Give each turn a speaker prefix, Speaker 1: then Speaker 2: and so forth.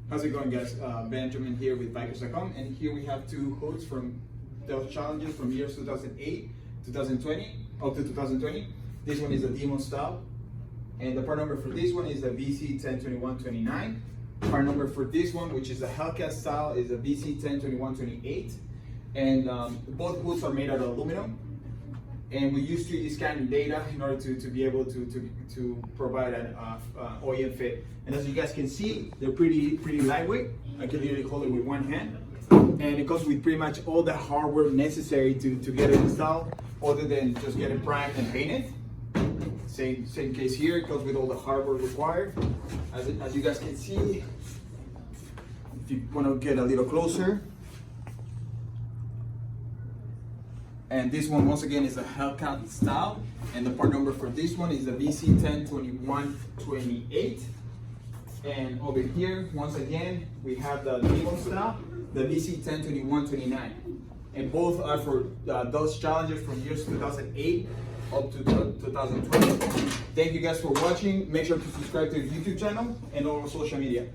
Speaker 1: How's it going, guys? Benjamin here with vicrez.com, and here we have two hoods from those challenges from years 2008, 2020, up to 2020. This one is a demo style, and the part number for this one is the BC102129. Part number for this one, which is a Hellcat style, is a BC102128. And both hoods are made out of aluminum. And we use 3D scanning data in order to be able to provide an OEM fit. And as you guys can see, they're pretty lightweight. I can literally hold it with one hand. And it comes with pretty much all the hardware necessary to get it installed, other than just get it primed and painted. Same case here, it comes with all the hardware required. As you guys can see, if you want to get a little closer. And this one, once again, is a Hellcat style. And the part number for this one is the BC102128. And over here, once again, we have the demo style, the BC102129. And both are for those challenges from years 2008 up to 2020. Thank you guys for watching. Make sure to subscribe to the YouTube channel and all social media.